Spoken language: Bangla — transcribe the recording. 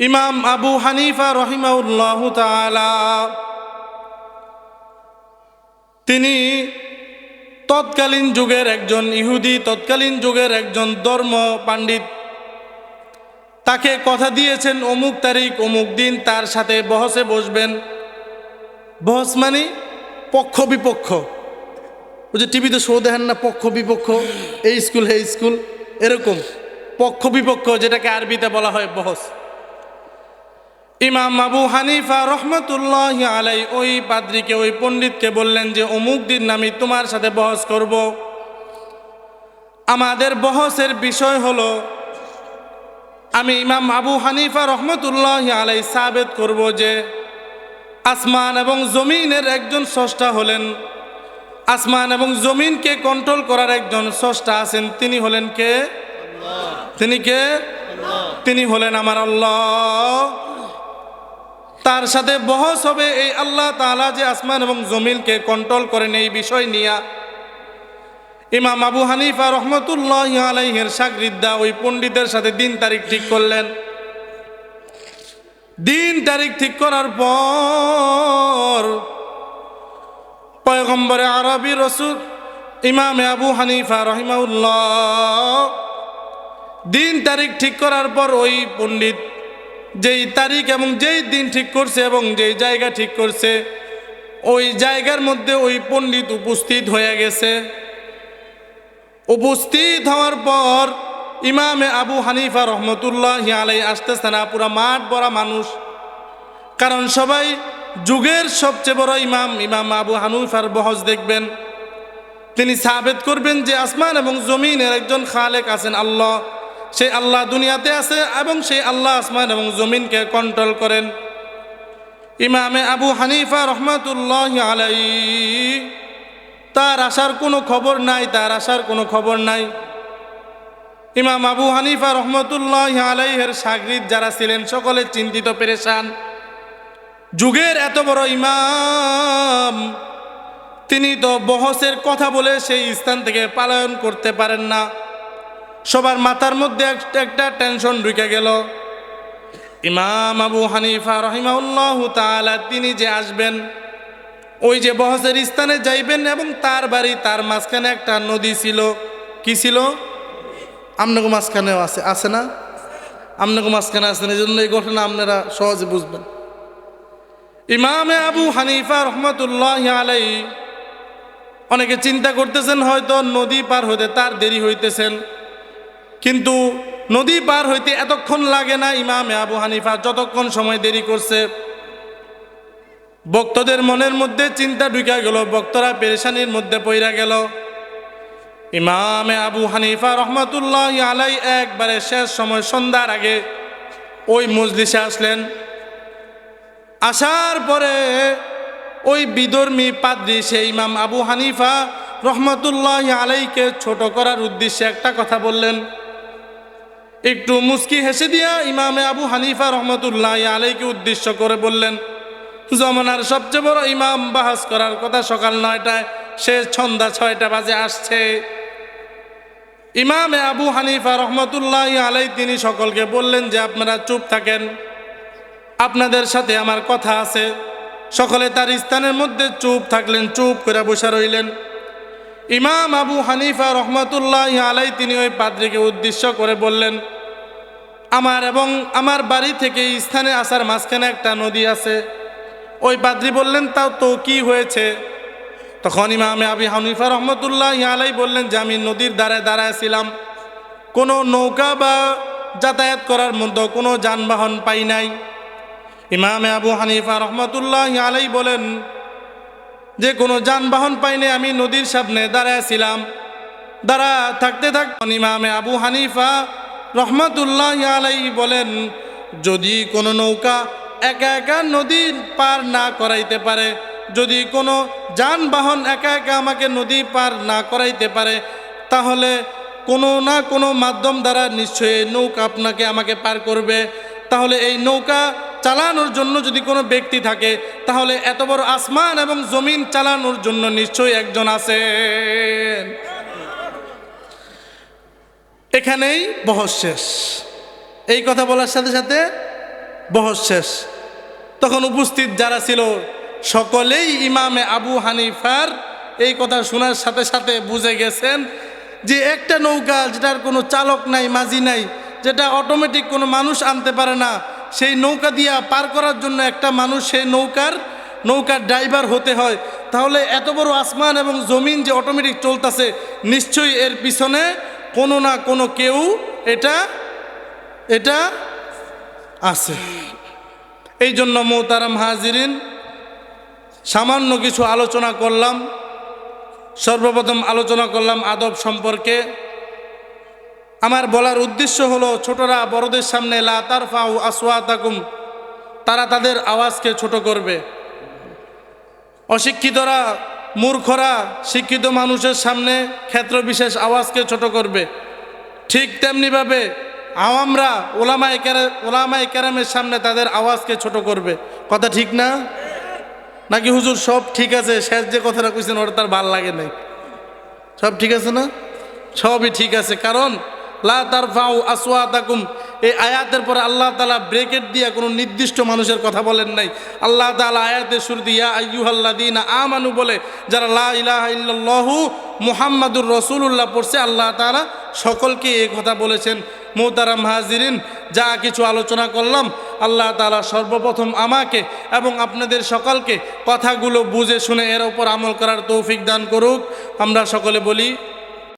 ইমাম আবু হানিফা রহিমাহুল্লাহু তাআলা তিনি তৎকালীন যুগের একজন ইহুদি, তৎকালীন যুগের একজন ধর্ম পণ্ডিত। তাকে কথা দিয়েছেন অমুক তারিখ অমুক দিন তার সাথে বহসে বসবেন। বহস মানে পক্ষ বিপক্ষ। ওই যে টিভিতে শো দেখেন না, পক্ষ বিপক্ষ, এই স্কুল হে স্কুল, এরকম পক্ষ বিপক্ষ, যেটাকে আরবিতে বলা হয় বহস। ইমাম আবু হানিফা রহমতুল্লাহি আলাই ওই পাদ্রীকে, ওই পণ্ডিতকে বললেন যে অমুক দিন আমি তোমার সাথে বহস করব। আমাদের বহসের বিষয় হলো, আমি ইমাম আবু হানিফা রহমতুল্লাহি আলাই সাবেত করব যে আসমান এবং জমিনের একজন স্রষ্টা হলেন, আসমান এবং জমিনকে কন্ট্রোল করার একজন স্রষ্টা আছেন। তিনি হলেন কে? তিনি কে? তিনি হলেন আমার আল্লাহ। তার সাথে বহস হবে এই আল্লাহ তাআলা যে আসমান এবং জমিনকে কন্ট্রোল করেন এই বিষয় নিয়ে। ইমাম আবু হানিফা রহমতুল্লাহি আলাইহির শাগরিদরা ওই পণ্ডিতের সাথে দিন তারিখ ঠিক করলেন। দিন তারিখ ঠিক করার পর পয়গম্বরে আরবি রসুল ইমামে আবু হানিফা রহিমাহুল্লাহ দিন তারিখ ঠিক করার পর ওই পণ্ডিত যেই তারিখ এবং যেই দিন ঠিক করছে এবং যেই জায়গা ঠিক করছে, ওই জায়গার মধ্যে ওই পণ্ডিত উপস্থিত হয়ে গেছে। উপস্থিত হওয়ার পর ইমামে আবু হানিফা রহমতুল্লাহি আলাইহি আসতেছে না, পুরা মাঠ ভরা মানুষ। কারণ সবাই যুগের সবচেয়ে বড় ইমাম আবু হানিফার বহস দেখবেন। তিনি সাবেত করবেন যে আসমান এবং জমিনের একজন খালেক আছেন আল্লাহ। সেই আল্লাহ দুনিয়াতে আছে এবং সেই আল্লাহ আসমান এবং জমিনকে কন্ট্রোল করেন। ইমামে আবু হানিফা রহমতুল্লাহি আলাইহি তার আসার কোনো খবর নাই, তার আসার কোনো খবর নাই। ইমাম আবু হানিফা রহমতুল্লাহি আলাইহির শাগরিদ যারা ছিলেন সকলে চিন্তিত পেরেশান। যুগের এত বড় ইমাম, তিনি তো বহসের কথা বলে সেই স্থান থেকে পালায়ন করতে পারেন না। সবার মাথার মধ্যে একটা টেনশন ঢুকে গেল। ইমাম আবু হানিফা রহিমাহুল্লাহু তাআলা তিনি যে আসবেন, ওই যে বহসের স্থানে যাইবেন এবং তার বাড়ি, তার মাঝখানে একটা নদী ছিল। কি ছিল? আপনাকে মাঝখানেও আছে না? আপনাকে মাঝখানে আছেন, এই জন্য এই ঘটনা আপনারা সহজে বুঝবেন। ইমামে আবু হানিফা রহমতুল্লাহি আলাইহি অনেকে চিন্তা করতেছেন হয়তো নদী পার হতে তার দেরি হইতেছেন, কিন্তু নদী পার হইতে এতক্ষণ লাগে না। ইমামে আবু হানিফা যতক্ষণ সময় দেরি করছে, ভক্তদের মনের মধ্যে চিন্তা ঢুকে গেল, ভক্তরা পেরেশানির মধ্যে পইরা গেল। ইমামে আবু হানিফা রহমতুল্লাহি আলাইহি একবারে শেষ সময় সন্ধ্যার আগে ওই মজলিসে আসলেন। আসার পরে ওই বিধর্মী পাদ্রী সেই ইমাম আবু হানিফা রহমতুল্লাহি আলাইহিকে ছোট করার উদ্দেশ্যে একটা কথা বললেন। একটু মুস্কি হেসে দিয়া ইমামে আবু হানিফা রহমতুল্লাহি আলাইহিকে উদ্দেশ্য করে বললেন, জমানার সবচেয়ে বড় ইমাম বাহাস করার কথা সকাল 9টায়, সে সন্ধ্যা 6টা বাজে আসছে। ইমামে আবু হানিফা রহমতুল্লাহি আলাইহি তিনি সকলকে বললেন যে আপনারা চুপ থাকেন, আপনাদের সাথে আমার কথা আছে। সকলে তার স্থানের মধ্যে চুপ থাকলেন, চুপ করে বসে রইলেন। ইমাম আবু হানিফা রহমতুল্লাহি আলাইহি তিনি ওই পাদ্রীকে উদ্দেশ্য করে বললেন, আমার এবং আমার বাড়ি থেকে এই স্থানে আসার মাঝখানে একটা নদী আছে। ওই পাদ্রী বললেন, তাও তো কি হয়েছে? তখন ইমামে আবু হানিফা রহমতুল্লাহি আলাইহি বললেন যে আমি নদীর ধারে দাঁড়াইছিলাম, কোনো নৌকা বা যাতায়াত করার মধ্যে কোনো যানবাহন পাই নাই। ইমামে আবু হানিফা রহমতুল্লাহি আলাইহি বলেন যে কোনো যানবাহন পাই নাই, আমি নদীর সামনে দাঁড়াইছিলাম। দাঁড়া থাকতে ইমামে আবু হানিফা রহমতুল্লাহি আলাইহি বলেন, যদি কোনো নৌকা একা একা নদী পার না করাইতে পারে, যদি কোনো যানবাহন একা একা আমাকে নদী পার না করাইতে পারে, তাহলে কোনো না কোনো মাধ্যম দ্বারা নিশ্চয়ই নৌকা আমাকে পার করবে। তাহলে এই নৌকা চালানোর জন্য যদি কোনো ব্যক্তি থাকে, তাহলে এত বড় আসমান এবং জমিন চালানোর জন্য নিশ্চয়ই একজন আছেন। এখানেই বহস শেষ। এই কথা বলার সাথে সাথে বহস শেষ। তখন উপস্থিত যারা ছিল সকলেই ইমামে আবু হানিফার এই কথা শোনার সাথে সাথে বুঝে গেছেন যে একটা নৌকা যেটার কোনো চালক নাই, মাঝি নাই, যেটা অটোমেটিক কোনো মানুষ আনতে পারে না, সেই নৌকা দিয়া পার করার জন্য একটা মানুষ সেই নৌকার ড্রাইভার হতে হয়। তাহলে এত বড় আসমান এবং জমিন যে অটোমেটিক চলতেছে, নিশ্চয়ই এর পিছনে কোনো না কোনো কেউ এটা আছে। এই জন্য মোহতারাম হাজিরিন, সামান্য কিছু আলোচনা করলাম। সর্বপ্রথম আলোচনা করলাম আদব সম্পর্কে। আমার বলার উদ্দেশ্য হলো, ছোটরা বড়দের সামনে লা তারফাউ আসওয়াতাকুম, তারা তাদের আওয়াজকে ছোট করবে। অশিক্ষিতরা, মূর্খরা শিক্ষিত মানুষের সামনে ক্ষেত্র বিশেষ আওয়াজকে ছোট করবে। ঠিক তেমনিভাবে আওয়ামরা ওলামায়ে কেরামের সামনে তাদের আওয়াজকে ছোট করবে। কথা ঠিক না? নাকি হুজুর সব ঠিক আছে, শেষ যে কথাটা কইছেন ওটা তার ভাল লাগে নাই? সব ঠিক আছে না? সবই ঠিক আছে। কারণ লা তারফাউ আসওয়াতাকুম, এই আয়াতের পরে আল্লাহ তাআলা ব্রেকেট দিয়ে কোনো নির্দিষ্ট মানুষের কথা বলেন নাই। আল্লাহ তাআলা আয়াতের শুরুতে ইয়া আইয়ুহাল্লাযীনা আমানু বলে যারা লা ইলাহা ইল্লাল্লাহু মুহাম্মাদুর রাসূলুল্লাহ পড়ছে, আল্লাহ তাআলা সকলকে এই কথা বলেছেন। মোহতারাম হাজিরিন, যা কিছু আলোচনা করলাম, আল্লাহ তাআলা সর্বপ্রথম আমাকে এবং আপনাদের সকলকে কথাগুলো বুঝে শুনে এর উপর আমল করার তৌফিক দান করুক। আমরা সকলে বলি